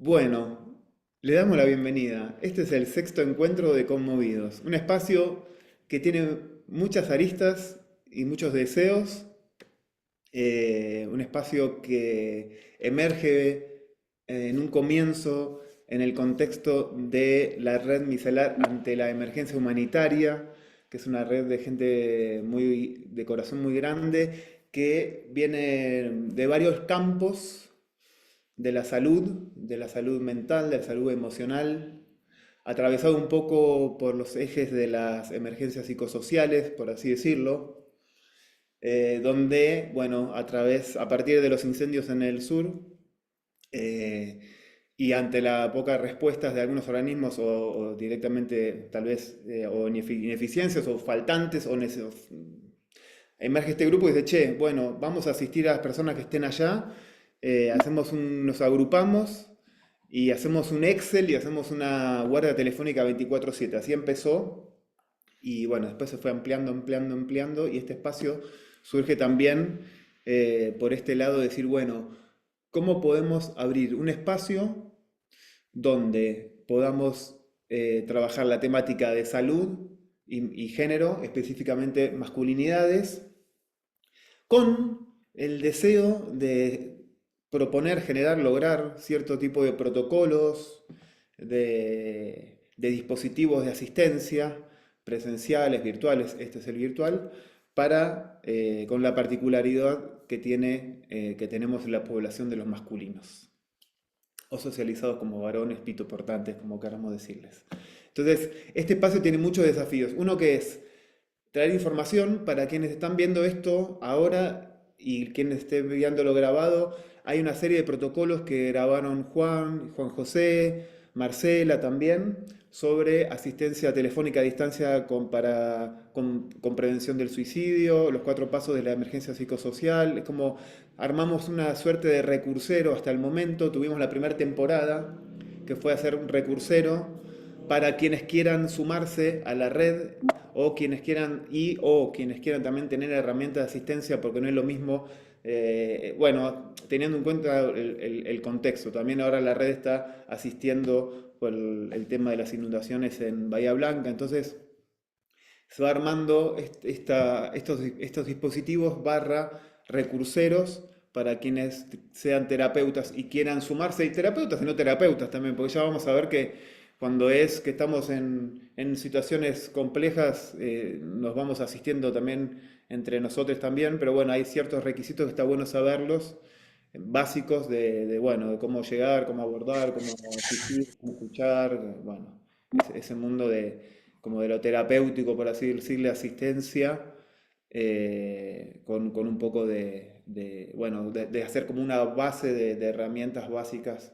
Bueno, le damos la bienvenida. Este es el sexto encuentro de Conmovidos, un espacio que tiene muchas aristas y muchos deseos, un espacio que emerge en un comienzo en el contexto de la red micelar ante la emergencia humanitaria, que es una red de gente muy, de corazón muy grande, que viene de varios campos de la salud mental, de la salud emocional, atravesado un poco por los ejes de las emergencias psicosociales, por así decirlo, donde, bueno, a partir de los incendios en el sur, eh, y ante la poca respuestas de algunos organismos o directamente tal vez o ineficiencias o faltantes emerge este grupo y dice, che, bueno, vamos a asistir a las personas que estén allá, nos agrupamos y hacemos un Excel y hacemos una guardia telefónica 24/7. Así empezó y bueno, después se fue ampliando, ampliando, ampliando y este espacio surge también por este lado de decir, bueno, ¿cómo podemos abrir un espacio donde podamos trabajar la temática de salud y género, específicamente masculinidades, con el deseo de proponer, generar, lograr cierto tipo de protocolos, de dispositivos de asistencia, presenciales, virtuales, este es el virtual, con la particularidad que tenemos en la población de los masculinos, o socializados como varones, pitoportantes, como queramos decirles. Entonces, este espacio tiene muchos desafíos. Uno que es traer información para quienes están viendo esto ahora y quienes estén viéndolo grabado. Hay una serie de protocolos que grabaron Juan José, Marcela también, sobre asistencia telefónica a distancia con prevención del suicidio, los 4 pasos de la emergencia psicosocial. Es como armamos una suerte de recursero hasta el momento. Tuvimos la primera temporada que fue hacer un recursero para quienes quieran sumarse a la red o quienes quieran también tener herramientas de asistencia, porque no es lo mismo, bueno, teniendo en cuenta el contexto. También ahora la red está asistiendo por el tema de las inundaciones en Bahía Blanca, entonces se va armando estos dispositivos barra recurseros para quienes sean terapeutas y quieran sumarse, y terapeutas y no terapeutas también, porque ya vamos a ver que cuando es que estamos en situaciones complejas, nos vamos asistiendo también entre nosotros también, pero bueno, hay ciertos requisitos que está bueno saberlos, básicos bueno, de cómo llegar, cómo abordar, cómo asistir, cómo escuchar, bueno, ese mundo como de lo terapéutico, por así decirle, asistencia, con un poco bueno, de hacer como una base de herramientas básicas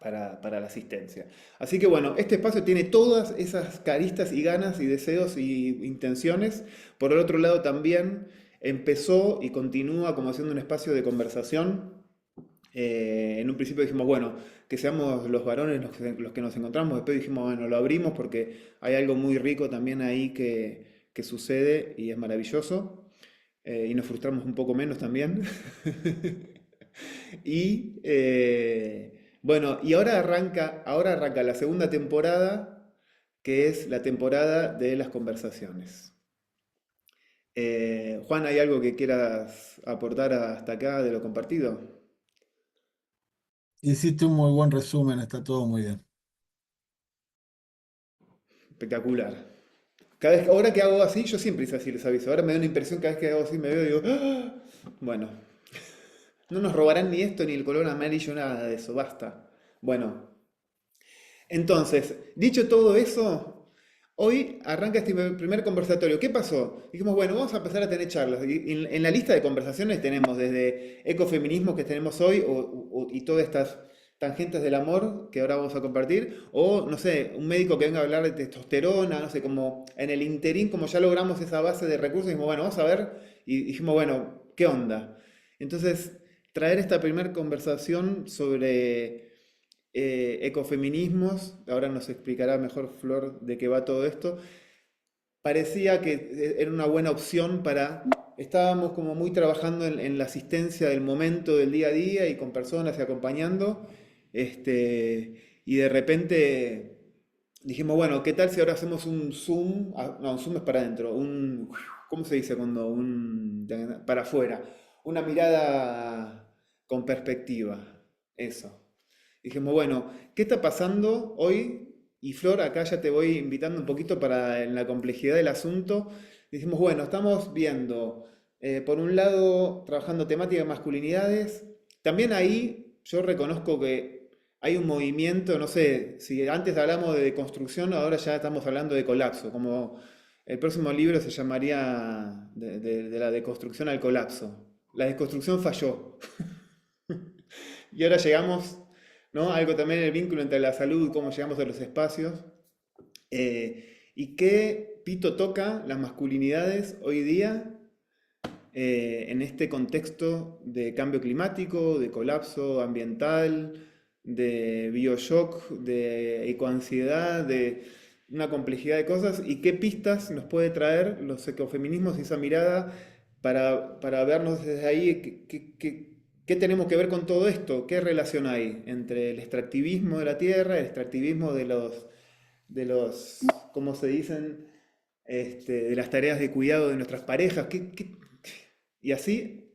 para la asistencia. Así que bueno, este espacio tiene todas esas caristas y ganas y deseos y intenciones. Por el otro lado también empezó y continúa como siendo un espacio de conversación. En un principio dijimos, bueno, que seamos los varones los que nos encontramos. Después dijimos, bueno, lo abrimos porque hay algo muy rico también ahí que sucede y es maravilloso. Y nos frustramos un poco menos también. Y bueno, y ahora arranca la segunda temporada, que es la temporada de las conversaciones. Juan, ¿hay algo que quieras aportar hasta acá de lo compartido? Hiciste un muy buen resumen, está todo muy bien. Espectacular. Ahora que hago así, yo siempre hice así, les aviso. Ahora me da una impresión cada vez que hago así, me veo y digo, "Ah". Bueno, no nos robarán ni esto, ni el color amarillo, nada de eso, basta. Bueno, entonces, dicho todo eso, hoy arranca este primer conversatorio. ¿Qué pasó? Dijimos, bueno, vamos a empezar a tener charlas. Y en la lista de conversaciones tenemos desde ecofeminismo que tenemos hoy y todas estas tangentes del amor que ahora vamos a compartir, o no sé, un médico que venga a hablar de testosterona, no sé, como en el interín, como ya logramos esa base de recursos, dijimos, bueno, vamos a ver, y dijimos, bueno, ¿qué onda? Entonces, traer esta primera conversación sobre ecofeminismos, ahora nos explicará mejor Flor de qué va todo esto, parecía que era una buena opción estábamos como muy trabajando en la asistencia del momento, del día a día y con personas y acompañando, Y de repente dijimos, bueno, ¿qué tal si ahora hacemos un zoom? No, un zoom es para adentro, ¿cómo se dice cuando para afuera? Una mirada con perspectiva, eso. Dijimos, bueno, ¿qué está pasando hoy? Y Flor, acá ya te voy invitando un poquito para en la complejidad del asunto. Dijimos, bueno, estamos viendo, por un lado, trabajando temática de masculinidades. También ahí yo reconozco que hay un movimiento, no sé, si antes hablamos de deconstrucción, ahora ya estamos hablando de colapso, como el próximo libro se llamaría de la deconstrucción al colapso. La deconstrucción falló. Y ahora llegamos, ¿no? Algo también el vínculo entre la salud, cómo llegamos a los espacios. Y qué pito toca las masculinidades hoy día en este contexto de cambio climático, de colapso ambiental, de bioshock, de ecoansiedad, de una complejidad de cosas, y qué pistas nos puede traer los ecofeminismos y esa mirada para vernos desde ahí, qué tenemos que ver con todo esto, qué relación hay entre el extractivismo de la tierra, el extractivismo de los, ¿cómo se dicen? De las tareas de cuidado de nuestras parejas, y así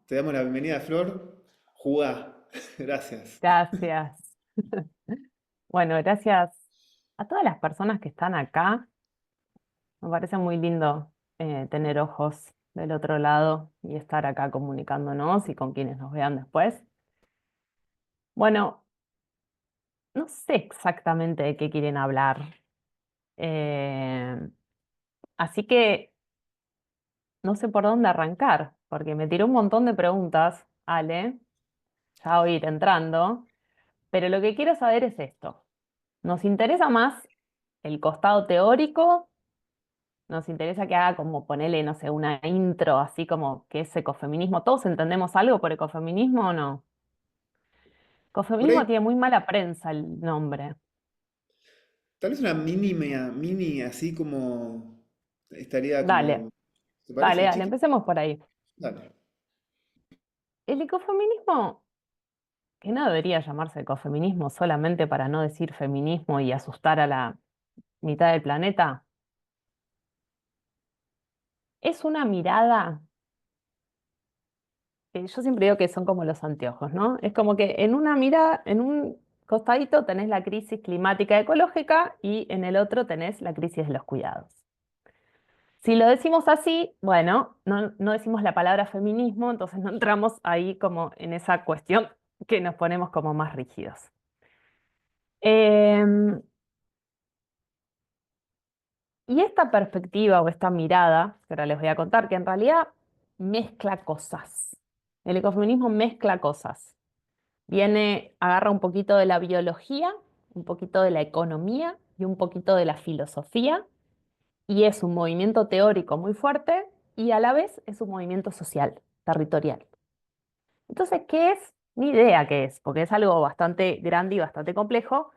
te damos la bienvenida, Flor. Jugá. Gracias. Gracias. Bueno, gracias a todas las personas que están acá. Me parece muy lindo tener ojos del otro lado y estar acá comunicándonos y con quienes nos vean después. Bueno, no sé exactamente de qué quieren hablar. Eh, Así que no sé por dónde arrancar, porque me tiró un montón de preguntas, Ale. Ya voy a ir entrando. Pero lo que quiero saber es esto. ¿Nos interesa más el costado teórico? ¿Nos interesa que haga como ponerle, no sé, una intro así como que es ecofeminismo? ¿Todos entendemos algo por ecofeminismo o no? Por Ecofeminismo ahí, tiene muy mala prensa el nombre. tal vez una mini así como estaría Dale, como. ¿Te dale, parece? dale, Chiqui. empecemos por ahí. Dale. El ecofeminismo, que no debería llamarse ecofeminismo solamente para no decir feminismo y asustar a la mitad del planeta, es una mirada. Yo siempre digo que son como los anteojos, ¿no? Es como que en una mirada, en un costadito tenés la crisis climática ecológica y en el otro tenés la crisis de los cuidados. Si lo decimos así, bueno, no decimos la palabra feminismo, entonces no entramos ahí como en esa cuestión que nos ponemos como más rígidos. Em, y esta perspectiva o esta mirada, que ahora les voy a contar, que en realidad mezcla cosas. El ecofeminismo mezcla cosas. Agarra un poquito de la biología, un poquito de la economía y un poquito de la filosofía, y es un movimiento teórico muy fuerte y a la vez es un movimiento social, territorial. Entonces, ¿qué es? Ni idea qué es, porque es algo bastante grande y bastante complejo,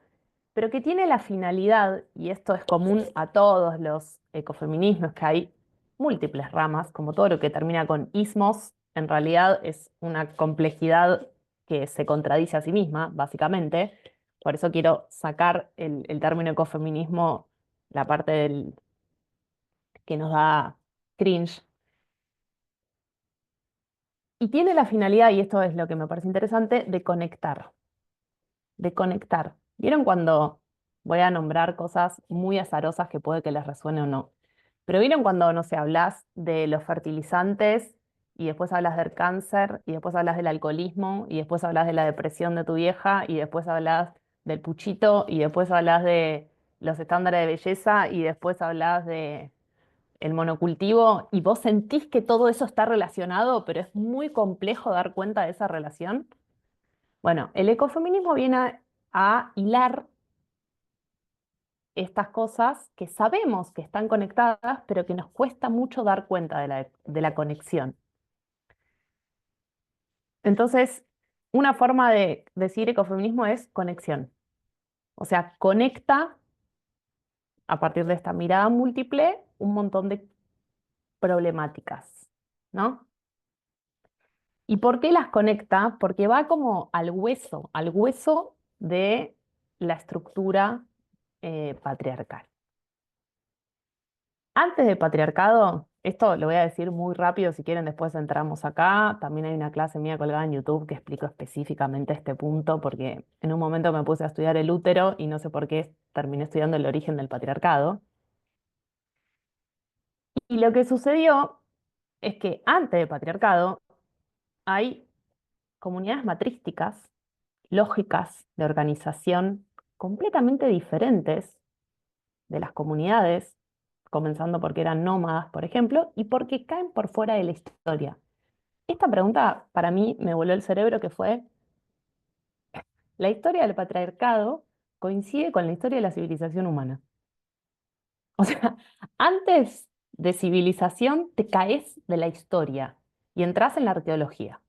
pero que tiene la finalidad, y esto es común a todos los ecofeminismos, que hay múltiples ramas, como todo lo que termina con ismos, en realidad es una complejidad que se contradice a sí misma, básicamente. Por eso quiero sacar el término ecofeminismo, la parte que nos da cringe. Y tiene la finalidad, y esto es lo que me parece interesante, de conectar, de conectar. ¿Vieron cuando voy a nombrar cosas muy azarosas que puede que les resuene o no? Pero ¿vieron cuando, no sé, hablas de los fertilizantes y después hablas del cáncer y después hablas del alcoholismo y después hablas de la depresión de tu vieja y después hablas del puchito y después hablas de los estándares de belleza y después hablas de el monocultivo y vos sentís que todo eso está relacionado, pero es muy complejo dar cuenta de esa relación? Bueno, el ecofeminismo viene a hilar estas cosas que sabemos que están conectadas, pero que nos cuesta mucho dar cuenta de la conexión. Entonces, una forma de decir ecofeminismo es conexión. O sea, conecta a partir de esta mirada múltiple un montón de problemáticas, ¿no? ¿Y por qué las conecta? Porque va como al hueso de la estructura patriarcal. Antes del patriarcado, esto lo voy a decir muy rápido, si quieren después entramos acá. También hay una clase mía colgada en YouTube que explico específicamente este punto, porque en un momento me puse a estudiar el útero y no sé por qué terminé estudiando el origen del patriarcado. Y lo que sucedió es que antes del patriarcado hay comunidades matrísticas, lógicas de organización completamente diferentes de las comunidades, comenzando porque eran nómadas, por ejemplo, y porque caen por fuera de la historia. Esta pregunta para mí me voló el cerebro, que fue, ¿la historia del patriarcado coincide con la historia de la civilización humana? O sea, antes de civilización te caes de la historia y entras en la arqueología.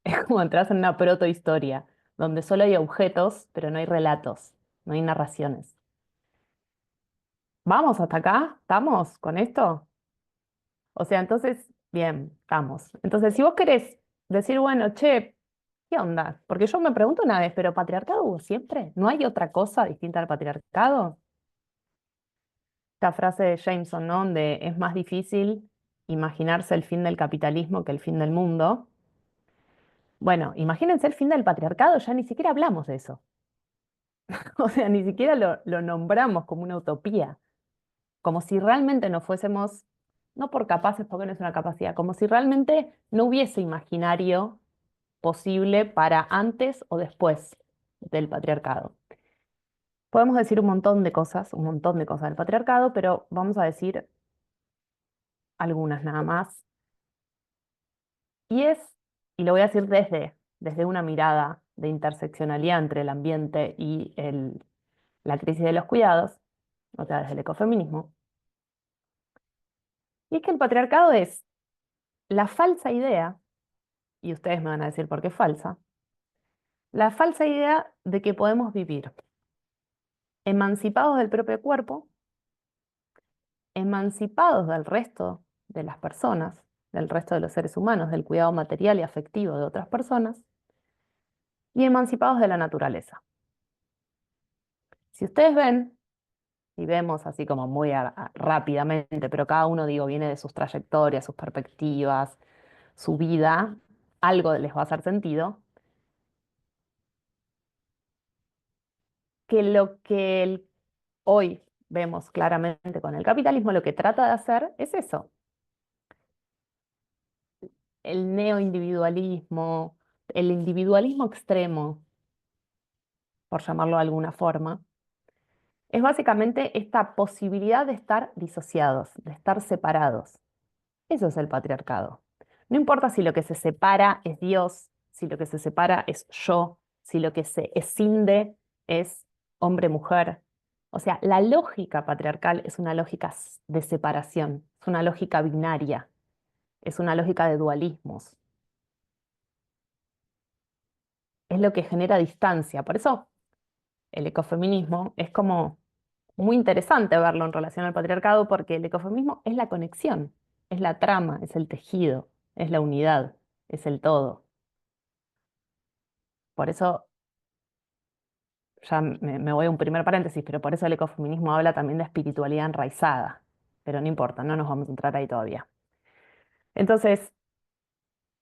Es como entras en una protohistoria, donde solo hay objetos, pero no hay relatos, no hay narraciones. ¿Vamos hasta acá? ¿Estamos con esto? O sea, entonces, bien, estamos. Entonces, si vos querés decir, bueno, che, ¿qué onda? Porque yo me pregunto una vez, ¿pero patriarcado hubo siempre? ¿No hay otra cosa distinta al patriarcado? Esta frase de Jameson, ¿no? Donde es más difícil imaginarse el fin del capitalismo que el fin del mundo. Bueno, imagínense el fin del patriarcado, ya ni siquiera hablamos de eso. O sea, ni siquiera lo nombramos como una utopía, como si realmente no fuésemos, no por capaces, porque no es una capacidad, como si realmente no hubiese imaginario posible para antes o después del patriarcado. Podemos decir un montón de cosas del patriarcado, pero vamos a decir algunas nada más. Y es, y lo voy a decir desde una mirada de interseccionalidad entre el ambiente y la crisis de los cuidados, o sea, desde el ecofeminismo. Y es que el patriarcado es la falsa idea, y ustedes me van a decir por qué es falsa, la falsa idea de que podemos vivir emancipados del propio cuerpo, emancipados del resto de las personas, del resto de los seres humanos, del cuidado material y afectivo de otras personas, y emancipados de la naturaleza. Si ustedes ven, y vemos así como muy rápidamente, pero cada uno, digo, viene de sus trayectorias, sus perspectivas, su vida, algo les va a hacer sentido, que lo que hoy vemos claramente con el capitalismo, lo que trata de hacer es eso, el neoindividualismo, el individualismo extremo, por llamarlo de alguna forma, es básicamente esta posibilidad de estar disociados, de estar separados. Eso es el patriarcado. No importa si lo que se separa es Dios, si lo que se separa es yo, si lo que se escinde es hombre-mujer. O sea, la lógica patriarcal es una lógica de separación, es una lógica binaria, es una lógica de dualismos. Es lo que genera distancia. Por eso el ecofeminismo es como muy interesante verlo en relación al patriarcado, porque el ecofeminismo es la conexión, es la trama, es el tejido, es la unidad, es el todo. Por eso, ya me voy a un primer paréntesis, pero por eso el ecofeminismo habla también de espiritualidad enraizada. Pero no importa, no nos vamos a entrar ahí todavía. Entonces,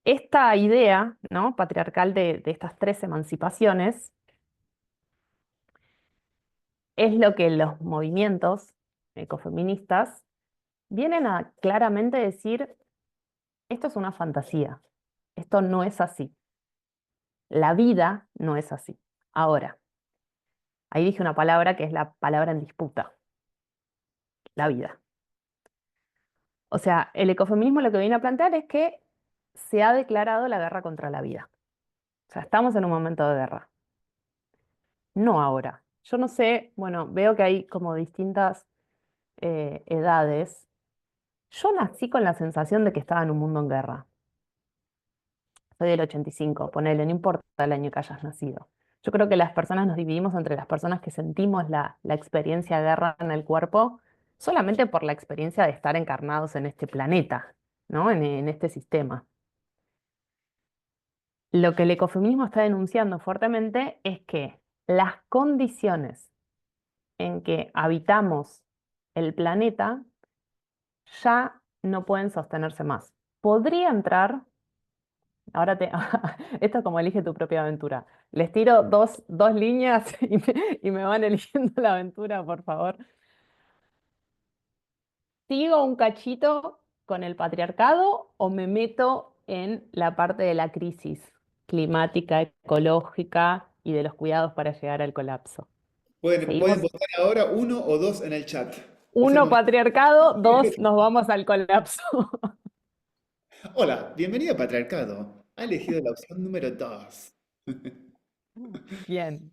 esta idea, ¿no?, patriarcal de estas tres emancipaciones es lo que los movimientos ecofeministas vienen a claramente decir: esto es una fantasía, esto no es así, la vida no es así. Ahora, ahí dije una palabra que es la palabra en disputa, la vida. O sea, el ecofeminismo lo que viene a plantear es que se ha declarado la guerra contra la vida. O sea, estamos en un momento de guerra. No ahora. Yo no sé, bueno, veo que hay como distintas edades. Yo nací con la sensación de que estaba en un mundo en guerra. Soy del 85, ponele, no importa el año que hayas nacido. Yo creo que las personas nos dividimos entre las personas que sentimos la experiencia de guerra en el cuerpo solamente por la experiencia de estar encarnados en este planeta, ¿no? En este sistema. Lo que el ecofeminismo está denunciando fuertemente es que las condiciones en que habitamos el planeta ya no pueden sostenerse más. Podría entrar, ahora te, esto es como elige tu propia aventura. Les tiro dos líneas y me van eligiendo la aventura, por favor. ¿Sigo un cachito con el patriarcado o me meto en la parte de la crisis climática, ecológica y de los cuidados para llegar al colapso? Pueden Seguimos votar ahora uno o dos en el chat. Es el uno momento. patriarcado, dos nos vamos al colapso. Hola, bienvenido a Patriarcado. Ha elegido la opción número 2. Bien.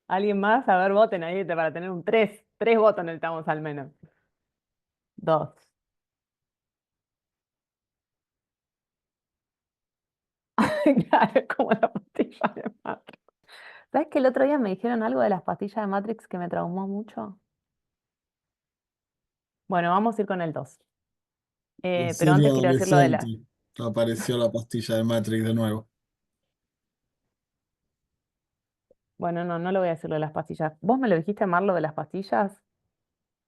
¿Alguien más? A ver, voten ahí para tener un tres. Tres votos necesitamos al menos. Dos. Claro, como la pastilla de Matrix. ¿Sabes que el otro día me dijeron algo de las pastillas de Matrix que me traumó mucho? Bueno, vamos a ir con el dos. La Pero serie antes quiero decir lo de la... adolescente. Apareció la pastilla de Matrix de nuevo. Bueno, no, no lo voy a decir lo de las pastillas. ¿Vos me lo dijiste, Mar, lo de las pastillas?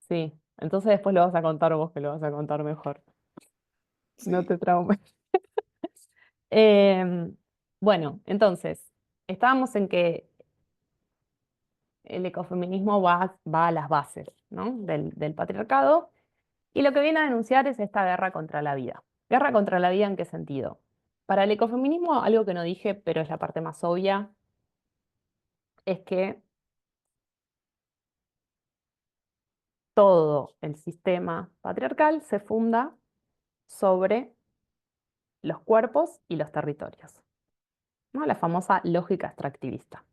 Sí. Entonces después lo vas a contar vos, que lo vas a contar mejor. No Sí. te traumes. Em, bueno, entonces, estábamos en que el ecofeminismo va a las bases, ¿no? del patriarcado y lo que viene a denunciar es esta guerra contra la vida. ¿Guerra contra la vida en qué sentido? Para el ecofeminismo, algo que no dije, pero es la parte más obvia, es que todo el sistema patriarcal se funda sobre los cuerpos y los territorios, ¿no? La famosa lógica extractivista.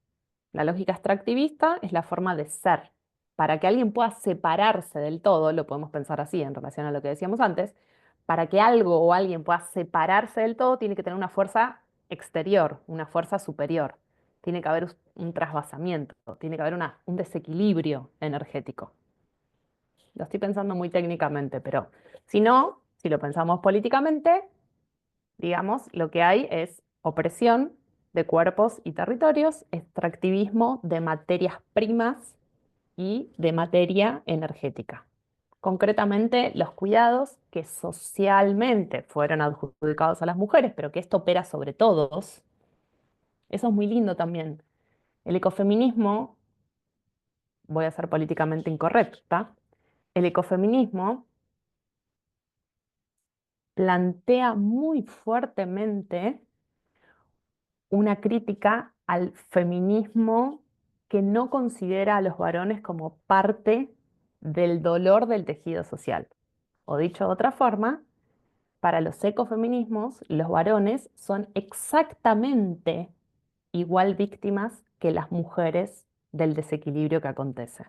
La lógica extractivista es la forma de ser. Para que alguien pueda separarse del todo, lo podemos pensar así en relación a lo que decíamos antes, para que algo o alguien pueda separarse del todo, tiene que tener una fuerza exterior, una fuerza superior. Tiene que haber un trasvasamiento, tiene que haber un desequilibrio energético. Lo estoy pensando muy técnicamente, pero si no, si lo pensamos políticamente, digamos, lo que hay es opresión de cuerpos y territorios, extractivismo de materias primas y de materia energética. Concretamente, los cuidados que socialmente fueron adjudicados a las mujeres, pero que esto opera sobre todos, eso es muy lindo también. El ecofeminismo, voy a ser políticamente incorrecta, el ecofeminismo plantea muy fuertemente una crítica al feminismo que no considera a los varones como parte del dolor del tejido social. O dicho de otra forma, para los ecofeminismos, los varones son exactamente igual víctimas que las mujeres del desequilibrio que acontece.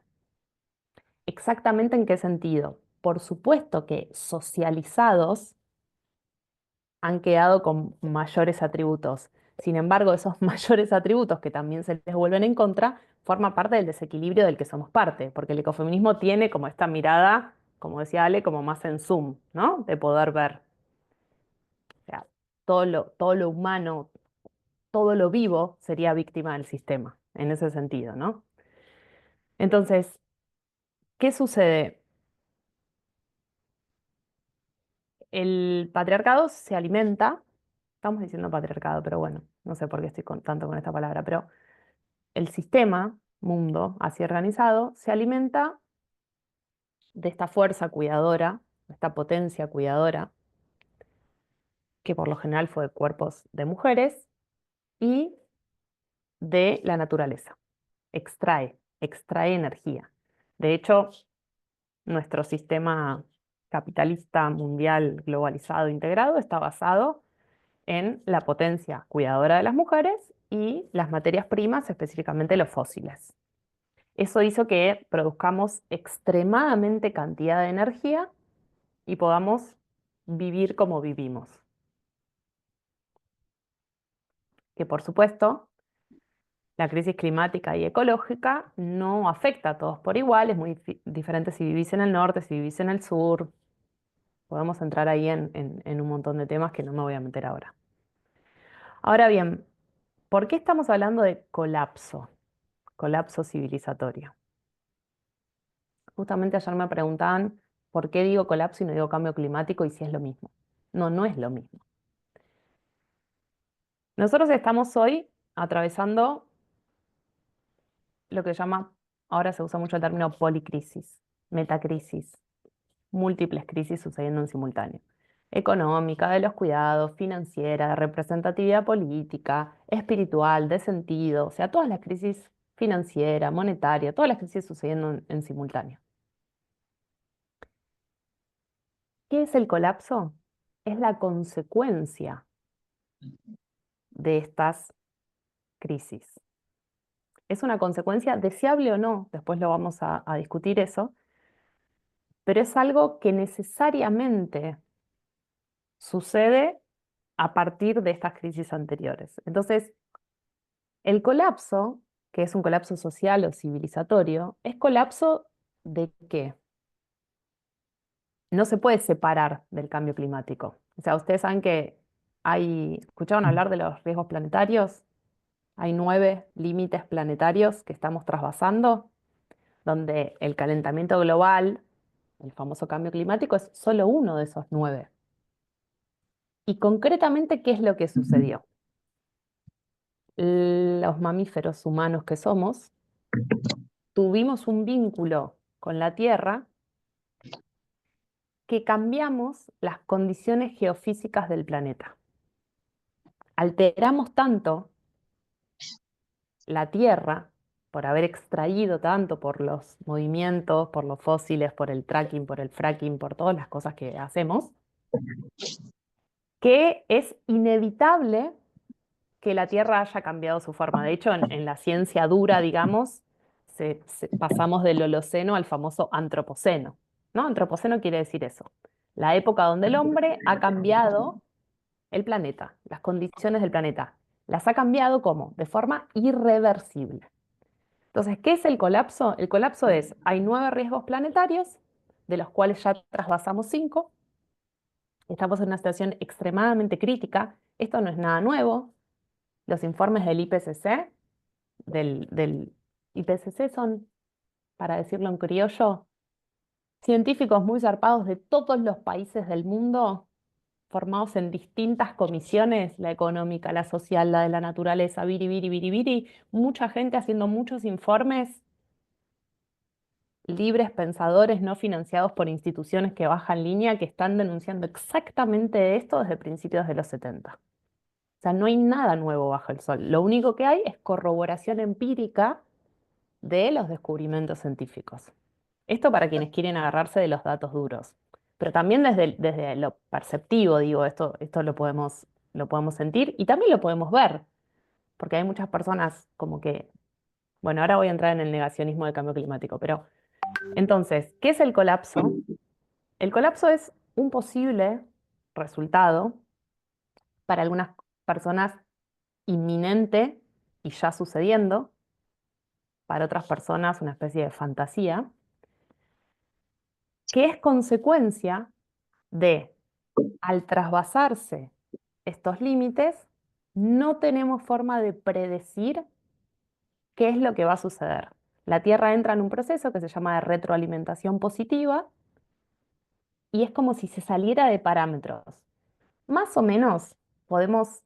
¿Exactamente en qué sentido? Por supuesto que socializados han quedado con mayores atributos. Sin embargo, esos mayores atributos que también se les vuelven en contra, forman parte del desequilibrio del que somos parte, porque el ecofeminismo tiene como esta mirada, como decía Ale, como más en zoom, ¿no? De poder ver, o sea, todo lo humano, todo lo vivo sería víctima del sistema, en ese sentido, ¿no? Entonces, ¿qué sucede? El patriarcado se alimenta, estamos diciendo patriarcado, pero bueno, no sé por qué estoy tanto con esta palabra, pero el sistema, mundo, así organizado, se alimenta de esta fuerza cuidadora, de esta potencia cuidadora, que por lo general fue de cuerpos de mujeres, y de la naturaleza. Extrae energía. De hecho, nuestro sistema capitalista mundial globalizado integrado está basado en la potencia cuidadora de las mujeres y las materias primas, específicamente los fósiles. Eso hizo que produzcamos extremadamente cantidad de energía y podamos vivir como vivimos. Que por supuesto, la crisis climática y ecológica no afecta a todos por igual, es muy diferente si vivís en el norte, si vivís en el sur. Podemos entrar ahí en un montón de temas que no me voy a meter ahora. Ahora bien, ¿por qué estamos hablando de colapso? colapso civilizatorio. Justamente ayer me preguntaban por qué digo colapso y no digo cambio climático y si es lo mismo. No, no es lo mismo. Nosotros estamos hoy atravesando lo que se llama, ahora se usa mucho el término policrisis, metacrisis, múltiples crisis sucediendo en simultáneo. Económica, de los cuidados, financiera, de representatividad política, espiritual, de sentido, o sea, todas las crisis financiera, monetaria, todas las crisis sucediendo en simultáneo. ¿Qué es el colapso? Es la consecuencia de estas crisis. Es una consecuencia deseable o no, después lo vamos a discutir eso, pero es algo que necesariamente sucede a partir de estas crisis anteriores. Entonces, el colapso, que es un colapso social o civilizatorio, ¿es colapso de qué? No se puede separar del cambio climático. O sea, ustedes saben que ¿escucharon hablar de los riesgos planetarios? Hay 9 límites planetarios que estamos trasvasando, donde el calentamiento global, el famoso cambio climático, es solo uno de esos 9. Y concretamente, ¿qué es lo que sucedió? Los mamíferos humanos que somos, tuvimos un vínculo con la Tierra que cambiamos las condiciones geofísicas del planeta. Alteramos tanto la Tierra por haber extraído tanto por los movimientos, por los fósiles, por el tracking, por el fracking, por todas las cosas que hacemos, que es inevitable que la Tierra haya cambiado su forma. De hecho, en la ciencia dura, digamos, pasamos del Holoceno al famoso Antropoceno, ¿no? Antropoceno quiere decir eso, la época donde el hombre ha cambiado el planeta, las condiciones del planeta. Las ha cambiado ¿cómo? De forma irreversible. Entonces, ¿qué es el colapso? El colapso es, hay 9 riesgos planetarios, de los cuales ya trasvasamos 5. Estamos en una situación extremadamente crítica. Esto no es nada nuevo. Los informes del IPCC, del IPCC son, para decirlo en criollo, científicos muy zarpados de todos los países del mundo, formados en distintas comisiones, la económica, la social, la de la naturaleza, viri, viri, viri, viri, mucha gente haciendo muchos informes, libres pensadores no financiados por instituciones que bajan línea, que están denunciando exactamente esto desde principios de los 70. O sea, no hay nada nuevo bajo el sol. Lo único que hay es corroboración empírica de los descubrimientos científicos. Esto para quienes quieren agarrarse de los datos duros. Pero también desde lo perceptivo, digo, esto lo podemos sentir y también lo podemos ver, porque hay muchas personas como que, bueno, ahora voy a entrar en el negacionismo del cambio climático, pero entonces, ¿qué es el colapso? El colapso es un posible resultado para algunas personas inminente y ya sucediendo, para otras personas una especie de fantasía, que es consecuencia de, al trasvasarse estos límites, no tenemos forma de predecir qué es lo que va a suceder. La Tierra entra en un proceso que se llama de retroalimentación positiva y es como si se saliera de parámetros. Más o menos podemos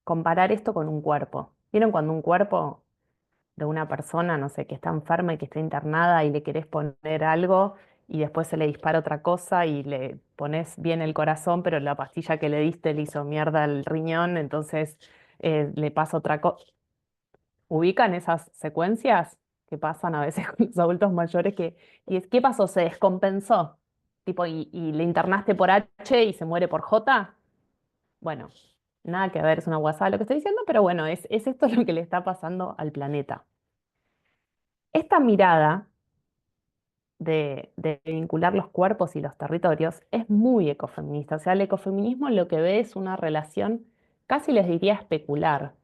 comparar esto con un cuerpo. ¿Vieron cuando un cuerpo de una persona, no sé, que está enferma y que está internada y le querés poner algo y después se le dispara otra cosa y le pones bien el corazón, pero la pastilla que le diste le hizo mierda el riñón, entonces le pasa otra cosa? ¿Ubican esas secuencias que pasan a veces con los adultos mayores ¿qué pasó? ¿Se descompensó? Tipo, y le internaste por H y se muere por J. Bueno, nada que ver, es una guasada lo que estoy diciendo, pero bueno, es esto lo que le está pasando al planeta. Esta mirada de vincular los cuerpos y los territorios es muy ecofeminista. O sea, el ecofeminismo lo que ve es una relación, casi les diría especular,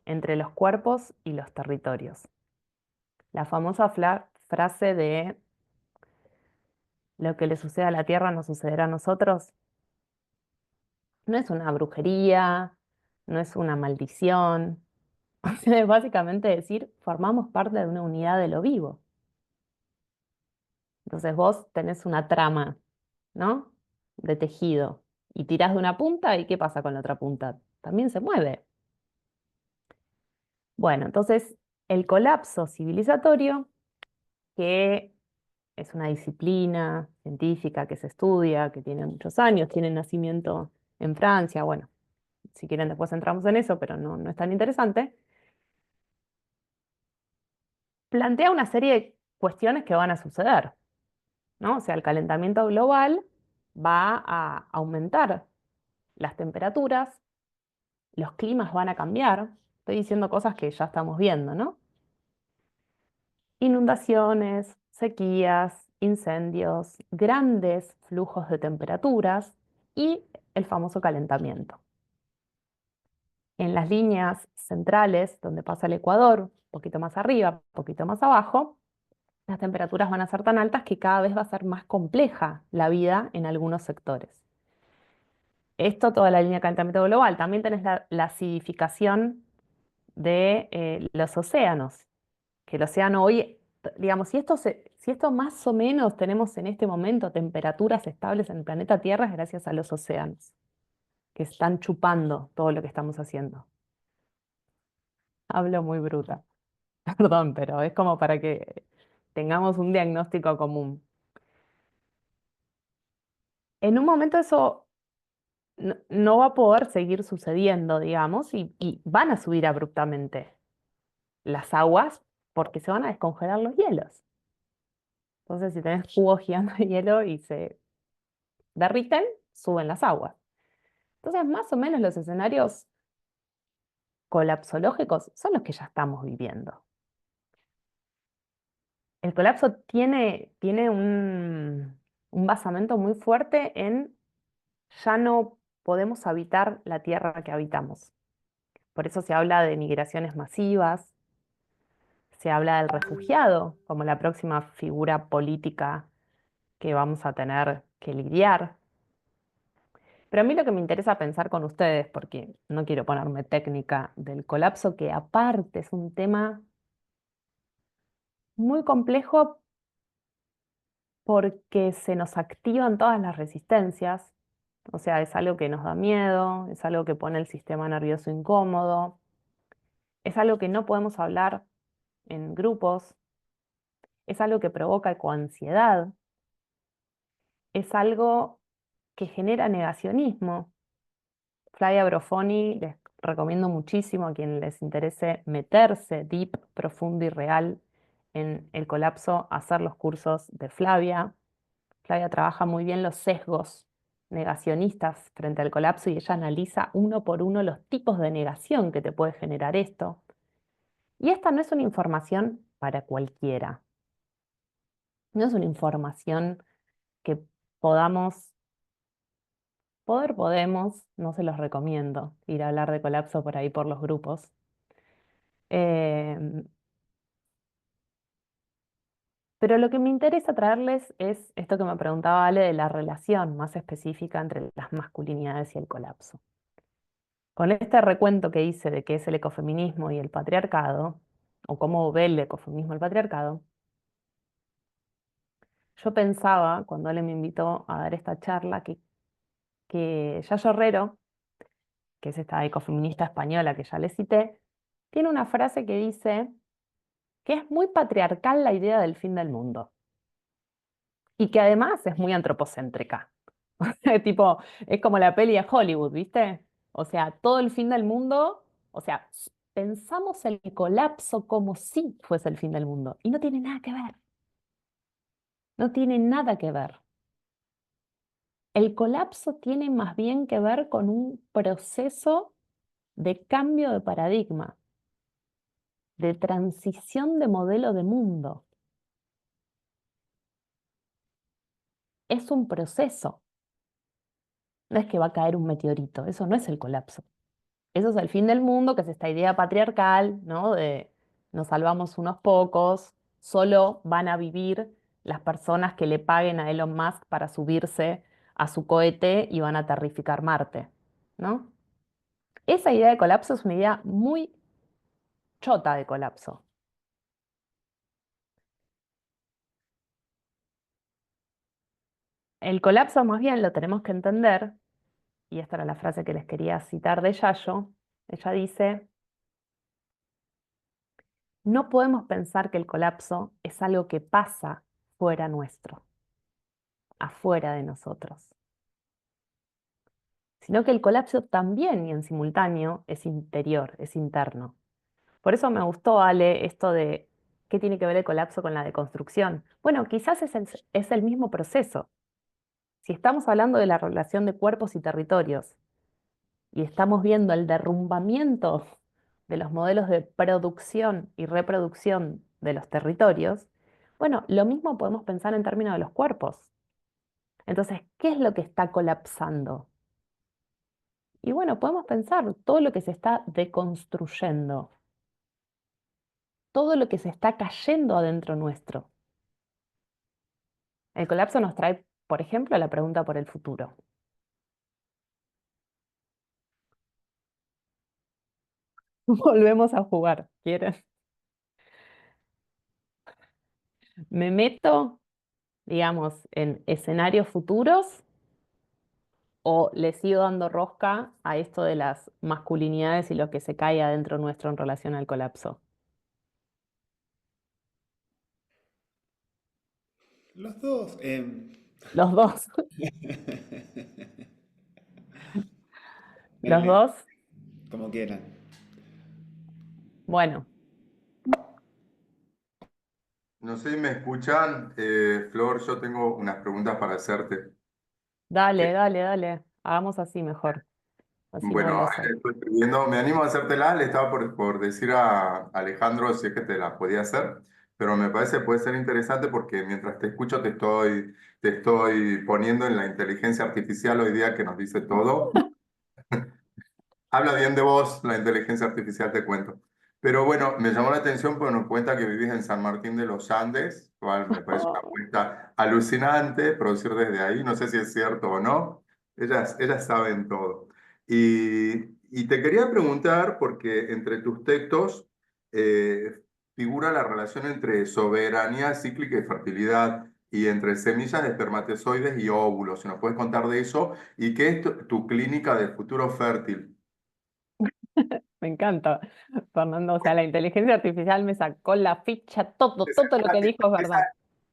entre los cuerpos y los territorios. La famosa frase de lo que le sucede a la Tierra nos sucederá a nosotros, no es una brujería, no es una maldición, O sea, es básicamente decir, formamos parte de una unidad de lo vivo. Entonces vos tenés una trama, ¿no? De tejido y tirás de una punta y ¿qué pasa con la otra punta? También se mueve. Bueno, entonces el colapso civilizatorio, que es una disciplina científica que se estudia, que tiene muchos años, tiene nacimiento en Francia, bueno, si quieren después entramos en eso, pero no es tan interesante, plantea una serie de cuestiones que van a suceder, ¿no? O sea, el calentamiento global va a aumentar las temperaturas, los climas van a cambiar. Estoy diciendo cosas que ya estamos viendo, ¿no? Inundaciones, sequías, incendios, grandes flujos de temperaturas y el famoso calentamiento. En las líneas centrales, donde pasa el Ecuador, un poquito más arriba, un poquito más abajo, las temperaturas van a ser tan altas que cada vez va a ser más compleja la vida en algunos sectores. Esto toda la línea de calentamiento global. También tenés la acidificación de los océanos, que el océano hoy, digamos, si esto más o menos tenemos en este momento temperaturas estables en el planeta Tierra es gracias a los océanos, que están chupando todo lo que estamos haciendo. Hablo muy bruta, perdón, pero es como para que tengamos un diagnóstico común. En un momento eso no va a poder seguir sucediendo, digamos, y van a subir abruptamente las aguas porque se van a descongelar los hielos. Entonces, si tenés cubos gigantes de hielo y se derriten, suben las aguas. Entonces, más o menos los escenarios colapsológicos son los que ya estamos viviendo. El colapso tiene un basamento muy fuerte en ya no podemos habitar la tierra que habitamos. Por eso se habla de migraciones masivas, se habla del refugiado como la próxima figura política que vamos a tener que lidiar. Pero a mí lo que me interesa pensar con ustedes, porque no quiero ponerme técnica del colapso, que aparte es un tema muy complejo porque se nos activan todas las resistencias, o sea, es algo que nos da miedo, es algo que pone el sistema nervioso incómodo, es algo que no podemos hablar en grupos, es algo que provoca ecoansiedad, es algo que genera negacionismo. Flavia Brofoni les recomiendo muchísimo a quien les interese meterse deep, profundo y real en el colapso, hacer los cursos de Flavia. Flavia trabaja muy bien los sesgos negacionistas frente al colapso y ella analiza uno por uno los tipos de negación que te puede generar esto. Y esta no es una información para cualquiera. No es una información que podamos, podemos, no se los recomiendo, ir a hablar de colapso por ahí por los grupos. Em, pero lo que me interesa traerles es esto que me preguntaba Ale de la relación más específica entre las masculinidades y el colapso. Con este recuento que hice de qué es el ecofeminismo y el patriarcado, o cómo ve el ecofeminismo el patriarcado, yo pensaba, cuando Ale me invitó a dar esta charla, que Yayo Herrero, que es esta ecofeminista española que ya le cité, tiene una frase que dice que es muy patriarcal la idea del fin del mundo y que además es muy antropocéntrica. Tipo, es como la peli de Hollywood, ¿viste? O sea, todo el fin del mundo, o sea, pensamos el colapso como si fuese el fin del mundo y no tiene nada que ver. No tiene nada que ver. El colapso tiene más bien que ver con un proceso de cambio de paradigma, de transición de modelo de mundo. Es un proceso. No es que va a caer un meteorito, eso no es el colapso. Eso es el fin del mundo, que es esta idea patriarcal, ¿no? De nos salvamos unos pocos, solo van a vivir las personas que le paguen a Elon Musk para subirse a su cohete y van a terrificar Marte, ¿no? Esa idea de colapso es una idea muy chota de colapso. El colapso más bien lo tenemos que entender, y esta era la frase que les quería citar de Yayo. Ella dice: no podemos pensar que el colapso es algo que pasa fuera nuestro, afuera de nosotros, sino que el colapso también y en simultáneo es interior, es interno. Por eso me gustó, Ale, esto de qué tiene que ver el colapso con la deconstrucción. Bueno, quizás es el mismo proceso. Si estamos hablando de la relación de cuerpos y territorios y estamos viendo el derrumbamiento de los modelos de producción y reproducción de los territorios, bueno, lo mismo podemos pensar en términos de los cuerpos. Entonces, ¿qué es lo que está colapsando? Y bueno, podemos pensar todo lo que se está deconstruyendo, todo lo que se está cayendo adentro nuestro. El colapso nos trae, por ejemplo, la pregunta por el futuro. Volvemos a jugar, ¿quieren? Me meto, digamos, en escenarios futuros o le sigo dando rosca a esto de las masculinidades y lo que se cae adentro nuestro en relación al colapso. Los dos. Los dos, los Dale, dos. como quieran. Bueno, No sé si me escuchan. Flor, yo tengo unas preguntas para hacerte. dale, Eh, dale, dale. Hagamos así mejor. Así no bueno, lo sé. estoy escribiendo, me animo a hacértelas. Le estaba por decir a Alejandro si es que te las podía hacer, pero me parece que puede ser interesante porque mientras te escucho te estoy poniendo en la inteligencia artificial hoy día que nos dice todo. Habla bien de vos, la inteligencia artificial, te cuento. Pero bueno, me llamó la atención porque nos cuenta que vivís en San Martín de los Andes, cual me parece una apuesta alucinante producir desde ahí. No sé si es cierto o no. Ellas saben todo. Y te quería preguntar, porque entre tus textos figura la relación entre soberanía cíclica y fertilidad, y entre semillas de espermatozoides y óvulos. Si nos puedes contar de eso, y qué es tu clínica del futuro fértil. Me encanta, Fernando. O sea, la inteligencia artificial me sacó la ficha, todo lo que dijo es Esa, verdad.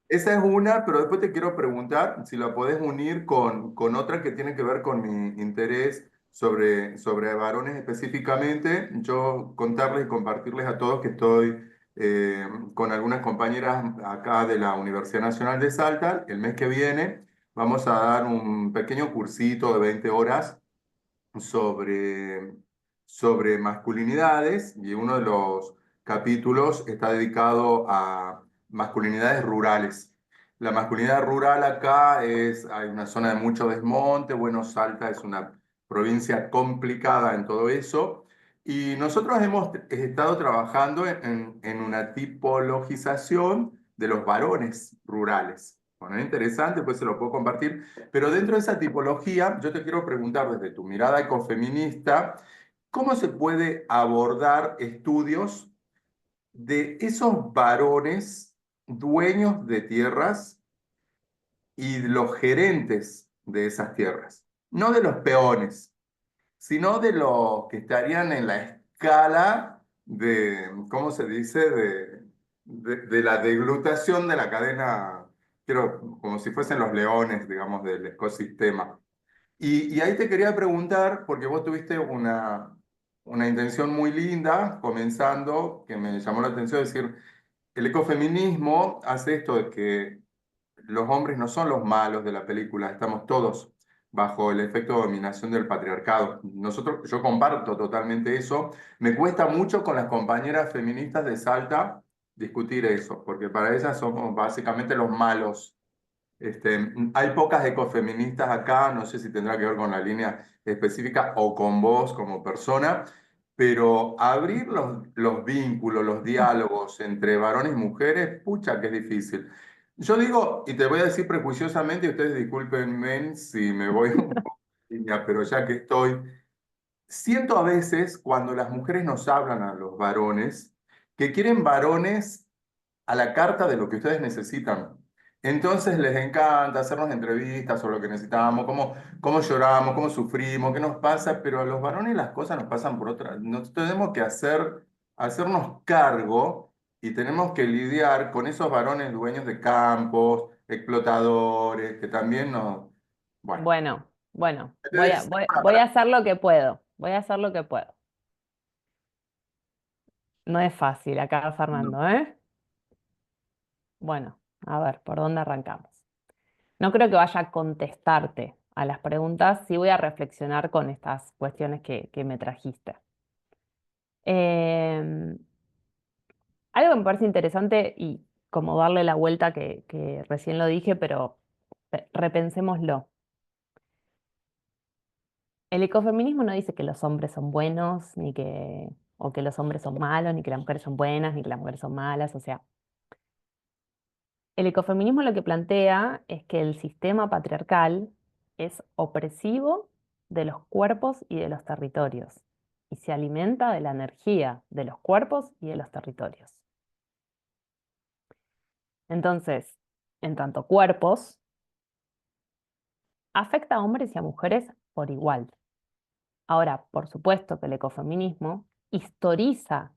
esa es una, pero después te quiero preguntar si la podés unir con otra que tiene que ver con mi interés sobre varones específicamente. Yo contarles y compartirles a todos que estoy con algunas compañeras acá de la Universidad Nacional de Salta. El mes que viene vamos a dar un pequeño cursito de 20 horas sobre, sobre masculinidades, y uno de los capítulos está dedicado a masculinidades rurales. La masculinidad rural acá hay una zona de mucho desmonte. Bueno, Salta es una provincia complicada en todo eso, y nosotros hemos estado trabajando en una tipologización de los varones rurales. Bueno, es interesante, pues se lo puedo compartir, pero dentro de esa tipología, yo te quiero preguntar desde tu mirada ecofeminista, ¿cómo se puede abordar estudios de esos varones dueños de tierras y los gerentes de esas tierras? No de los peones, sino de los que estarían en la escala de, ¿cómo se dice?, de la deglutación de la cadena, quiero, como si fuesen los leones, digamos, del ecosistema. Y ahí te quería preguntar, porque vos tuviste una intención muy linda comenzando, que me llamó la atención, decir, el ecofeminismo hace esto de que los hombres no son los malos de la película, estamos todos bajo el efecto de dominación del patriarcado. Yo comparto totalmente eso. Me cuesta mucho con las compañeras feministas de Salta discutir eso, porque para ellas somos básicamente los malos. Hay pocas ecofeministas acá, no sé si tendrá que ver con la línea específica o con vos como persona, pero abrir los vínculos, los diálogos entre varones y mujeres, pucha que es difícil. Yo digo, y te voy a decir prejuiciosamente, y ustedes discúlpenme si me voy un poco en línea, pero ya que estoy, siento a veces cuando las mujeres nos hablan a los varones, que quieren varones a la carta de lo que ustedes necesitan. Entonces les encanta hacernos entrevistas sobre lo que necesitamos, cómo lloramos, cómo sufrimos, qué nos pasa, pero a los varones las cosas nos pasan por otra. Nos tenemos que hacernos cargo y tenemos que lidiar con esos varones dueños de campos, explotadores, que también nos... Bueno, Bueno, entonces, voy a hacer lo que puedo. Voy a hacer lo que puedo. No es fácil acá, Fernando, ¿eh? Bueno, a ver, ¿por dónde arrancamos? No creo que vaya a contestarte a las preguntas, sí voy a reflexionar con estas cuestiones que me trajiste. Em, Algo que me parece interesante y como darle la vuelta que recién lo dije, pero repensémoslo. El ecofeminismo no dice que los hombres son buenos, o que los hombres son malos, ni que las mujeres son buenas, ni que las mujeres son malas. O sea, el ecofeminismo lo que plantea es que el sistema patriarcal es opresivo de los cuerpos y de los territorios y se alimenta de la energía de los cuerpos y de los territorios. Entonces, en tanto cuerpos, afecta a hombres y a mujeres por igual. Ahora, por supuesto que el ecofeminismo historiza,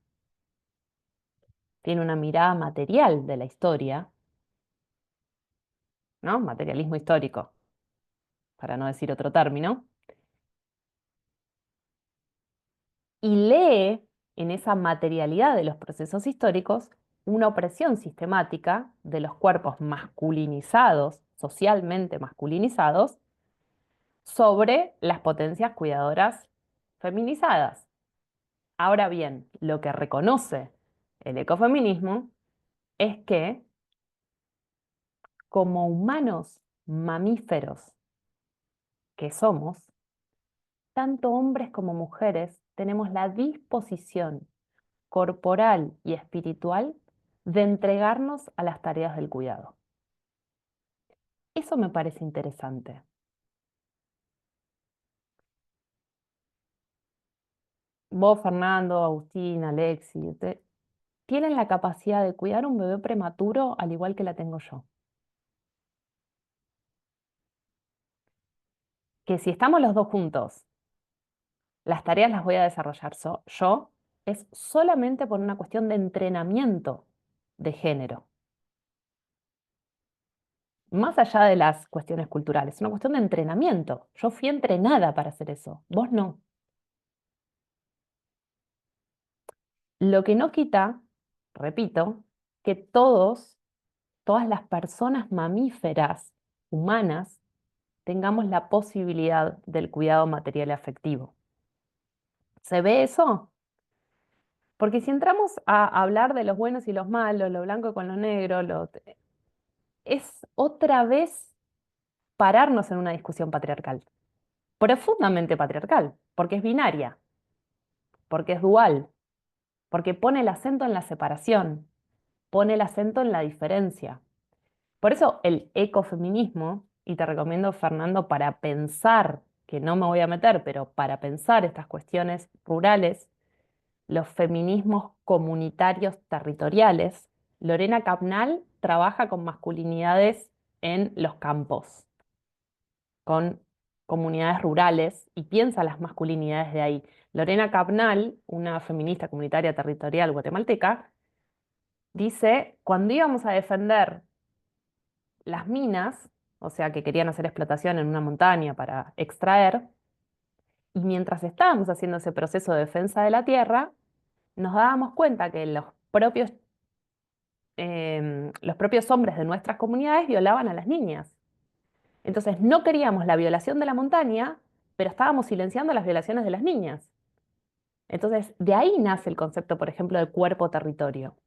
tiene una mirada material de la historia, ¿no? Materialismo histórico, para no decir otro término, y lee en esa materialidad de los procesos históricos una opresión sistemática de los cuerpos masculinizados, socialmente masculinizados, sobre las potencias cuidadoras feminizadas. Ahora bien, lo que reconoce el ecofeminismo es que como humanos mamíferos que somos, tanto hombres como mujeres tenemos la disposición corporal y espiritual de entregarnos a las tareas del cuidado. Eso me parece interesante. Vos, Fernando, Agustín, Alexi, tienen la capacidad de cuidar un bebé prematuro al igual que la tengo yo. Que si estamos los dos juntos, las tareas las voy a desarrollar yo, es solamente por una cuestión de entrenamiento de género. Más allá de las cuestiones culturales, es una cuestión de entrenamiento. Yo fui entrenada para hacer eso, vos no. Lo que no quita, repito, que todas las personas mamíferas humanas tengamos la posibilidad del cuidado material y afectivo. ¿Se ve eso? Porque si entramos a hablar de los buenos y los malos, lo blanco con lo negro, es otra vez pararnos en una discusión patriarcal, profundamente patriarcal, porque es binaria, porque es dual, porque pone el acento en la separación, pone el acento en la diferencia. Por eso el ecofeminismo, y te recomiendo, Fernando, para pensar, que no me voy a meter, pero para pensar estas cuestiones rurales, los feminismos comunitarios territoriales, Lorena Capnal trabaja con masculinidades en los campos, con comunidades rurales y piensa las masculinidades de ahí. Lorena Capnal, una feminista comunitaria territorial guatemalteca, dice, cuando íbamos a defender las minas, o sea que querían hacer explotación en una montaña para extraer, y mientras estábamos haciendo ese proceso de defensa de la tierra, nos dábamos cuenta que los propios hombres de nuestras comunidades violaban a las niñas. Entonces no queríamos la violación de la montaña, pero estábamos silenciando las violaciones de las niñas. Entonces de ahí nace el concepto, por ejemplo, de cuerpo-territorio.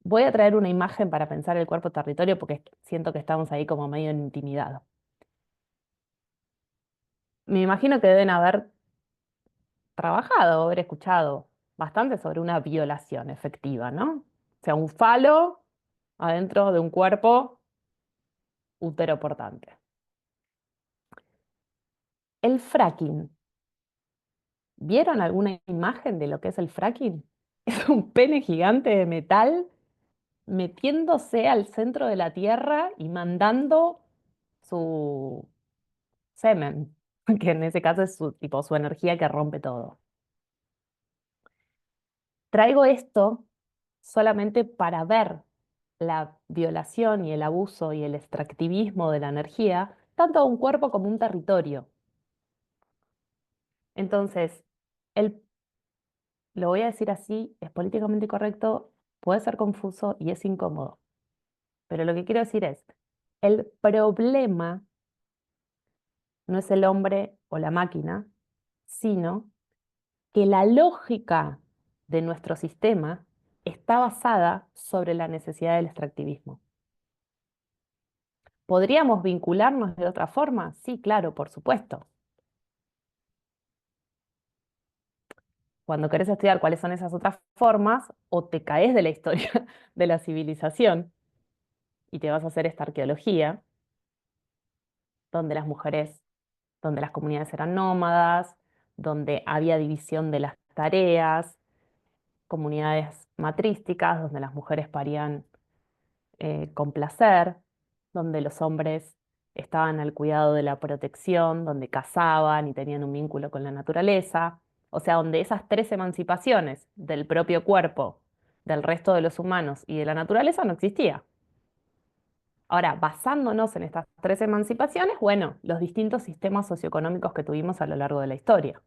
Voy a traer una imagen para pensar el cuerpo-territorio porque siento que estamos ahí como medio en intimidad. Me imagino que deben haber trabajado, haber escuchado bastante sobre una violación efectiva, ¿no? O sea, un falo adentro de un cuerpo uteroportante. El fracking ¿Vieron alguna imagen de lo que es el fracking? Es un pene gigante de metal metiéndose al centro de la Tierra y mandando su semen, que en ese caso es su, tipo, su energía que rompe todo. Traigo esto solamente para ver la violación y el abuso y el extractivismo de la energía, tanto a un cuerpo como a un territorio. Entonces, el, lo voy a decir así, es políticamente correcto, puede ser confuso y es incómodo. Pero lo que quiero decir es, el problema no es el hombre o la máquina, sino que la lógica de nuestro sistema está basada sobre la necesidad del extractivismo. ¿Podríamos vincularnos de otra forma? Sí, claro, por supuesto. Cuando querés estudiar cuáles son esas otras formas, o te caes de la historia de la civilización y te vas a hacer esta arqueología, donde las mujeres, donde las comunidades eran nómadas, donde había división de las tareas, comunidades matrísticas, donde las mujeres parían con placer, donde los hombres estaban al cuidado de la protección, donde cazaban y tenían un vínculo con la naturaleza, o sea, donde esas tres emancipaciones del propio cuerpo, del resto de los humanos y de la naturaleza no existía. Ahora, basándonos en estas tres emancipaciones, bueno, los distintos sistemas socioeconómicos que tuvimos a lo largo de la historia.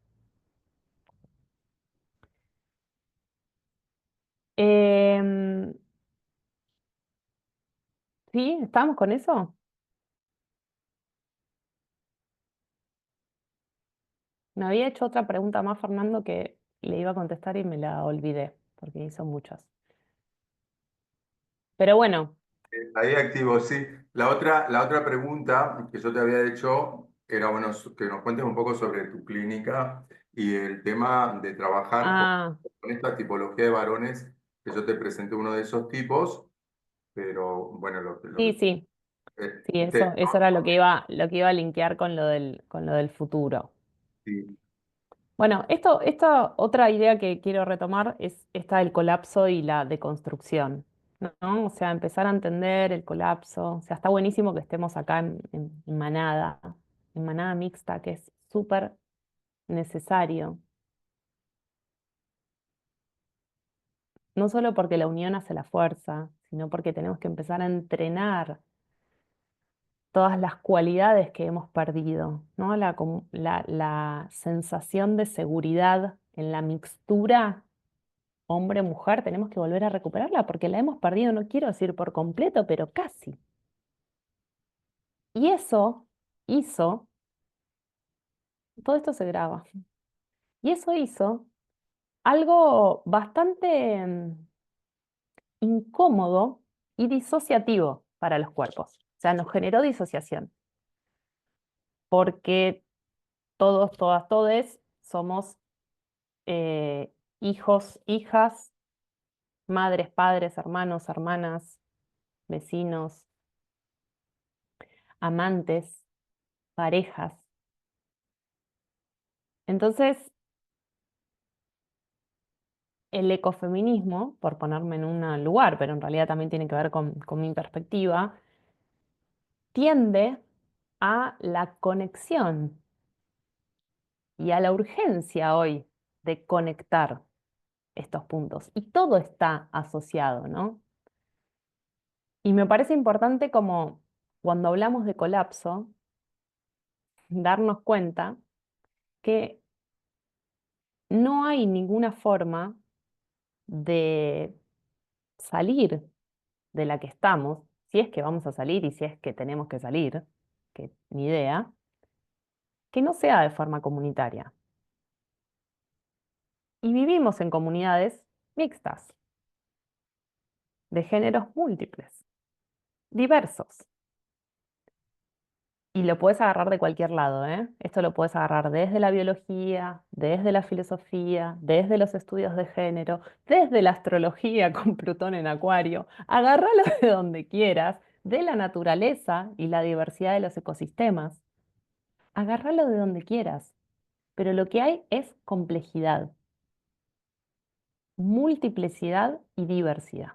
Em, ¿Sí? ¿Estamos con eso? Me había hecho otra pregunta más, Fernando, que le iba a contestar y me la olvidé, porque hizo muchas. Pero bueno, Ahí activo, sí. La otra pregunta que yo te había hecho era, bueno, que nos cuentes un poco sobre tu clínica y el tema de trabajar ah, con esta tipología de varones, que yo te presenté uno de esos tipos, pero bueno, lo sí, que... sí, sí, ustedes, eso era lo que iba a linkear con lo del futuro. sí, Bueno, esta otra idea que quiero retomar es esta del colapso y la deconstrucción, ¿no? O sea, empezar a entender el colapso. O sea, está buenísimo que estemos acá en manada mixta, que es súper necesario. No solo porque la unión hace la fuerza, sino porque tenemos que empezar a entrenar todas las cualidades que hemos perdido, ¿no? La sensación de seguridad en la mixtura hombre-mujer, tenemos que volver a recuperarla porque la hemos perdido, no quiero decir por completo, pero casi. Y eso hizo, todo esto se graba, y eso hizo algo bastante incómodo y disociativo para los cuerpos. O sea, nos generó disociación, porque todos, todas, todes somos hijos, hijas, madres, padres, hermanos, hermanas, vecinos, amantes, parejas. Entonces, el ecofeminismo, por ponerme en un lugar, pero en realidad también tiene que ver con mi perspectiva, tiende a la conexión y a la urgencia hoy de conectar estos puntos. Y todo está asociado, ¿no? Y me parece importante como cuando hablamos de colapso, darnos cuenta que no hay ninguna forma de salir de la que estamos, si es que vamos a salir y si es que tenemos que salir, que ni idea, que no sea de forma comunitaria. Y vivimos en comunidades mixtas, de géneros múltiples, diversos. Y lo puedes agarrar de cualquier lado, ¿eh? Esto lo puedes agarrar desde la biología, desde la filosofía, desde los estudios de género, desde la astrología con Plutón en Acuario. Agárralo de donde quieras, de la naturaleza y la diversidad de los ecosistemas. Agárralo de donde quieras. pero lo que hay es complejidad, multiplicidad y diversidad.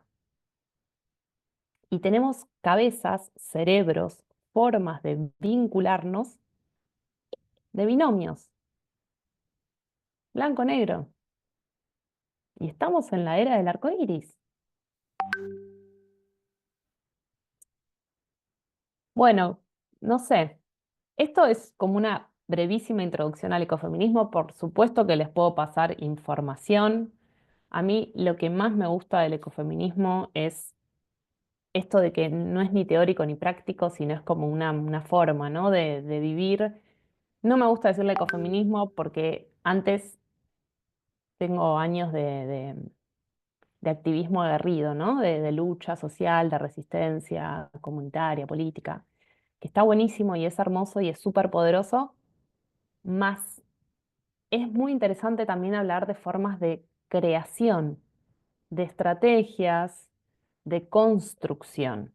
Y tenemos cabezas, cerebros, formas de vincularnos de binomios, blanco-negro. Y estamos en la era del arco iris. Bueno, no sé. Esto es como una brevísima introducción al ecofeminismo. Por supuesto que les puedo pasar información. A mí lo que más me gusta del ecofeminismo es esto de que no es ni teórico ni práctico, sino es como una forma, ¿no? de vivir. No me gusta decirle ecofeminismo porque antes tengo años de activismo aguerrido, ¿no? De lucha social, de resistencia comunitaria, política, que está buenísimo y es hermoso y es súper poderoso, más es muy interesante también hablar de formas de creación, de estrategias, de construcción.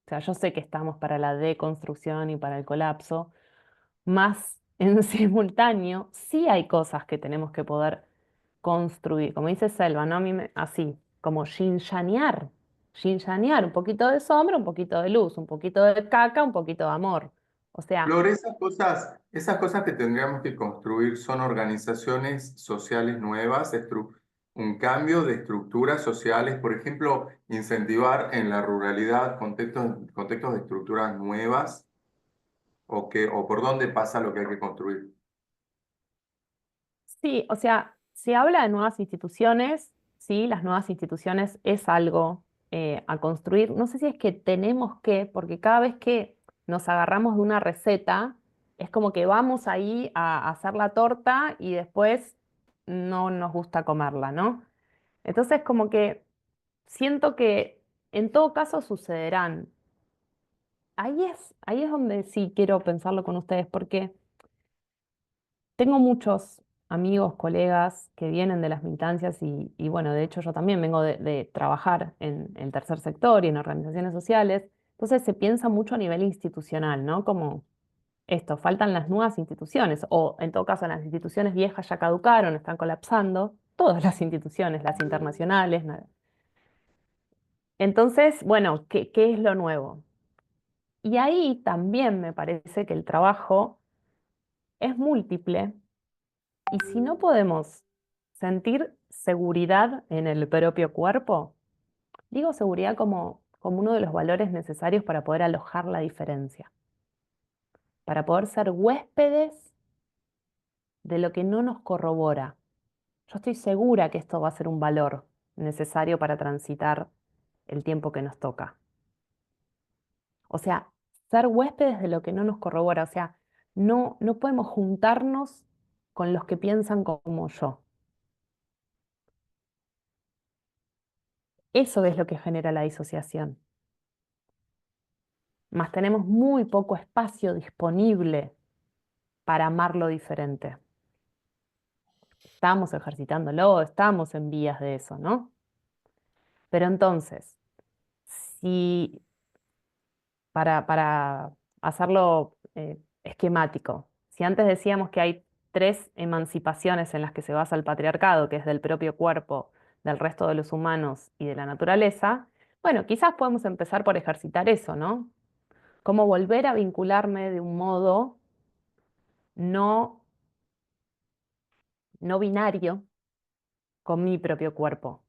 O sea, yo sé que estamos para la deconstrucción y para el colapso, más en simultáneo, sí hay cosas que tenemos que poder construir, como dice Selva, ¿no? Así, como yin-yanear, yin-yanear, un poquito de sombra, un poquito de luz, un poquito de caca, un poquito de amor. O sea, Flor, esas cosas que tendríamos que construir son organizaciones sociales nuevas, un cambio de estructuras sociales, por ejemplo, incentivar en la ruralidad contextos de estructuras nuevas o por dónde pasa lo que hay que construir. sí, o sea, se habla de nuevas instituciones, sí, las nuevas instituciones es algo a construir. No sé si es que tenemos que, porque cada vez que nos agarramos de una receta, es como que vamos ahí a hacer la torta y después no nos gusta comerla, ¿no? Entonces, como que siento que en todo caso sucederán. Ahí es donde sí quiero pensarlo con ustedes, porque tengo muchos amigos, colegas que vienen de las militancias y bueno, de hecho yo también vengo de trabajar en el tercer sector y en organizaciones sociales. Entonces se piensa mucho a nivel institucional, ¿no? Como esto, faltan las nuevas instituciones o en todo caso las instituciones viejas ya caducaron, están colapsando. Todas las instituciones, las internacionales. Entonces, bueno, ¿qué es lo nuevo? Y ahí también me parece que el trabajo es múltiple. Y si no podemos sentir seguridad en el propio cuerpo, digo seguridad como uno de los valores necesarios para poder alojar la diferencia, para poder ser huéspedes de lo que no nos corrobora. Yo estoy segura que esto va a ser un valor necesario para transitar el tiempo que nos toca. O sea, ser huéspedes de lo que no nos corrobora. O sea, no podemos juntarnos con los que piensan como yo. Eso es lo que genera la disociación. Más tenemos muy poco espacio disponible para amar lo diferente. Estamos ejercitándolo, estamos en vías de eso, ¿no? Pero entonces, si para hacerlo esquemático, si antes decíamos que hay tres emancipaciones en las que se basa el patriarcado, que es del propio cuerpo, del resto de los humanos y de la naturaleza, bueno, quizás podemos empezar por ejercitar eso, ¿no? Cómo volver a vincularme de un modo no, no binario con mi propio cuerpo.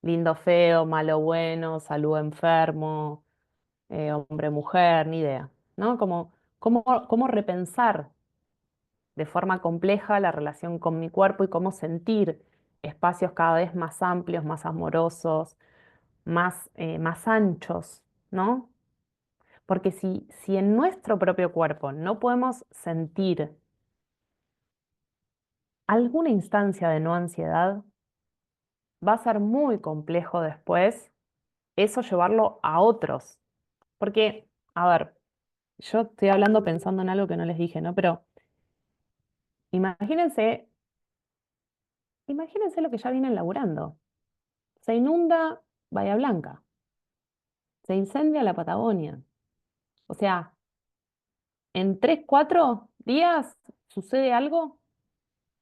Lindo, feo, malo, bueno, salud, enfermo, hombre, mujer, ni idea, ¿no? Cómo repensar de forma compleja la relación con mi cuerpo y cómo sentir espacios cada vez más amplios, más amorosos, más anchos, ¿no? Porque si en nuestro propio cuerpo no podemos sentir alguna instancia de no ansiedad, va a ser muy complejo después eso llevarlo a otros. Porque, a ver, yo estoy hablando pensando en algo que no les dije, ¿no? Pero imagínense, imagínense lo que ya vienen laburando. Se inunda Bahía Blanca, se incendia la Patagonia. O sea, en 3, 4 días sucede algo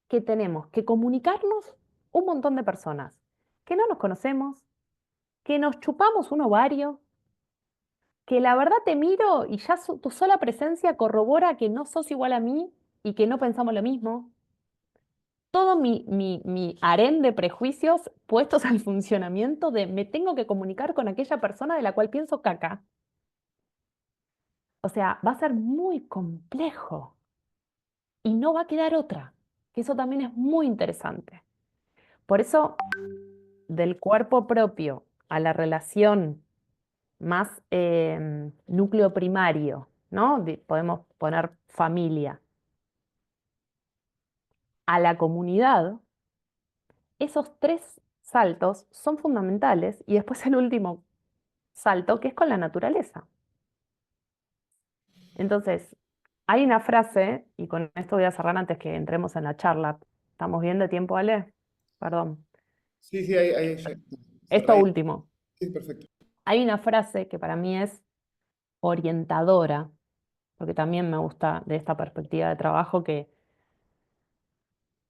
que tenemos que comunicarnos un montón de personas, que no nos conocemos, que nos chupamos un ovario, que la verdad te miro y ya tu sola presencia corrobora que no sos igual a mí y que no pensamos lo mismo. Todo mi harén de prejuicios puestos al funcionamiento de me tengo que comunicar con aquella persona de la cual pienso caca. O sea, va a ser muy complejo y no va a quedar otra, que eso también es muy interesante. Por eso, del cuerpo propio a la relación más núcleo primario, ¿no? Podemos poner familia, a la comunidad, esos tres saltos son fundamentales y después el último salto que es con la naturaleza. Entonces, hay una frase, y con esto voy a cerrar antes que entremos en la charla. ¿Estamos bien de tiempo, Ale? Perdón. Sí, sí, ahí ya. Cerrá Esto ahí. último. Sí, perfecto. Hay una frase que para mí es orientadora, porque también me gusta de esta perspectiva de trabajo que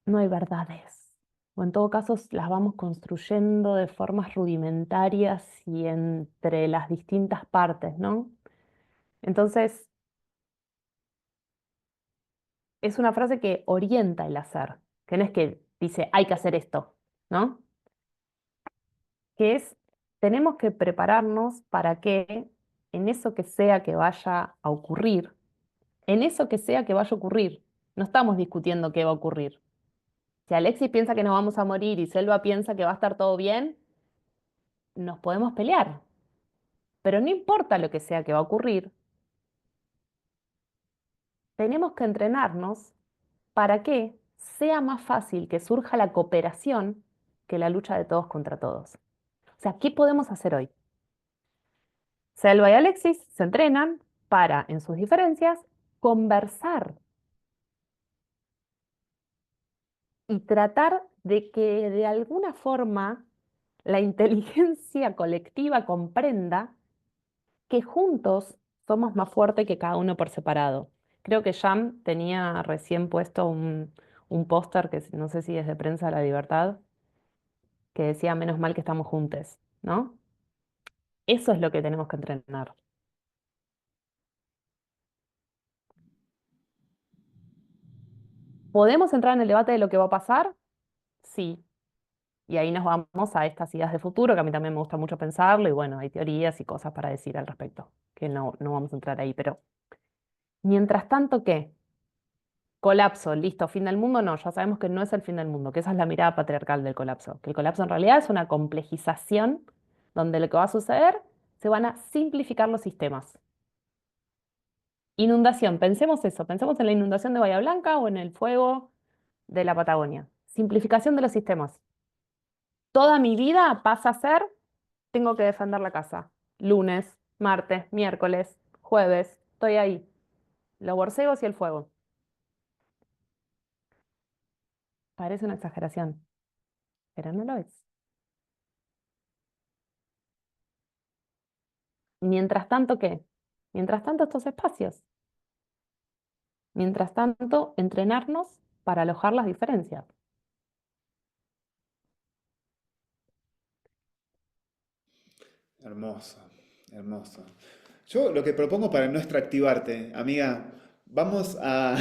no hay verdades. O en todo caso las vamos construyendo de formas rudimentarias y entre las distintas partes, ¿no? Entonces, es una frase que orienta el hacer, que no es que dice hay que hacer esto, ¿no? Que es, tenemos que prepararnos para que en eso que sea que vaya a ocurrir, en eso que sea que vaya a ocurrir, no estamos discutiendo qué va a ocurrir. Si Alexis piensa que nos vamos a morir y Selva piensa que va a estar todo bien, nos podemos pelear. Pero no importa lo que sea que va a ocurrir, tenemos que entrenarnos para que sea más fácil que surja la cooperación que la lucha de todos contra todos. O sea, ¿qué podemos hacer hoy? Selva y Alexis se entrenan para, en sus diferencias, conversar y tratar de que de alguna forma la inteligencia colectiva comprenda que juntos somos más fuertes que cada uno por separado. Creo que Jam tenía recién puesto un póster que no sé si es de Prensa de la Libertad, que decía menos mal que estamos juntos, ¿no? Eso es lo que tenemos que entrenar. ¿Podemos entrar en el debate de lo que va a pasar? Sí. Y ahí nos vamos a estas ideas de futuro, que a mí también me gusta mucho pensarlo, y bueno, hay teorías y cosas para decir al respecto, que no vamos a entrar ahí, pero mientras tanto, ¿qué? Colapso, listo, fin del mundo, no, ya sabemos que no es el fin del mundo, que esa es la mirada patriarcal del colapso, que el colapso en realidad es una complejización donde lo que va a suceder, se van a simplificar los sistemas. Inundación, pensemos eso, pensemos en la inundación de Bahía Blanca o en el fuego de la Patagonia. Simplificación de los sistemas. Toda mi vida pasa a ser, tengo que defender la casa. Lunes, martes, miércoles, jueves, estoy ahí. Los borcegos y el fuego. Parece una exageración, pero no lo es. Mientras tanto, ¿qué? Mientras tanto, estos espacios. Mientras tanto, entrenarnos para alojar las diferencias. Hermoso, hermoso. Yo lo que propongo para no extractivarte, amiga, vamos a...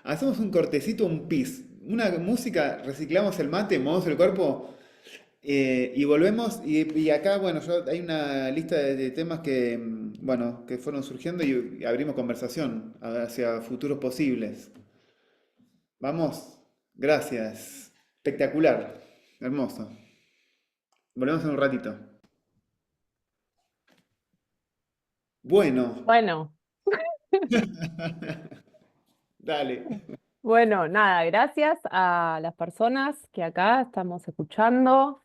hacemos un cortecito, un pis, una música, reciclamos el mate, movemos el cuerpo y volvemos. Y acá, bueno, hay una lista de temas que, bueno, que fueron surgiendo y abrimos conversación hacia futuros posibles. Vamos, gracias. Espectacular, hermoso. Volvemos en un ratito. Bueno, Bueno, dale. bueno, nada, gracias a las personas que acá estamos escuchando.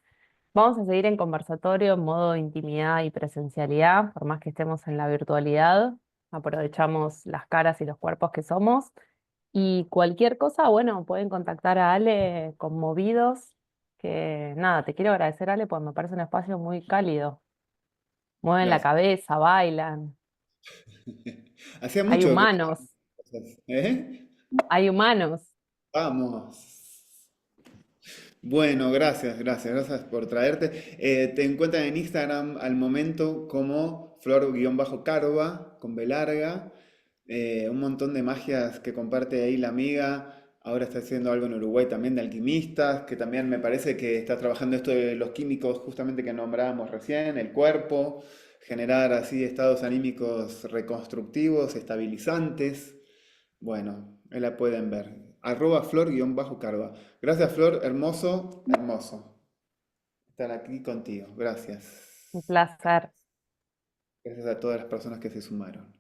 Vamos a seguir en conversatorio en modo intimidad y presencialidad, por más que estemos en la virtualidad. Aprovechamos las caras y los cuerpos que somos. Y cualquier cosa, bueno, pueden contactar a Ale conmovidos, que nada, te quiero agradecer, Ale, porque me parece un espacio muy cálido. Mueven la Gracias. cabeza, bailan, Hacía hay mucho que no humanos, hacíamos cosas, ¿eh? hay humanos. Vamos. Bueno, gracias por traerte. Te encuentran en Instagram al momento como flor-carva, con B larga. Un montón de magias que comparte ahí la amiga. Ahora está haciendo algo en Uruguay también de alquimistas, que también me parece que está trabajando esto de los químicos justamente que nombrábamos recién, el cuerpo, generar así estados anímicos reconstructivos, estabilizantes. Bueno, ahí la pueden ver. Arroba flor-carva. Gracias, Flor. Hermoso, hermoso estar aquí contigo. Gracias. Un placer. Gracias a todas las personas que se sumaron.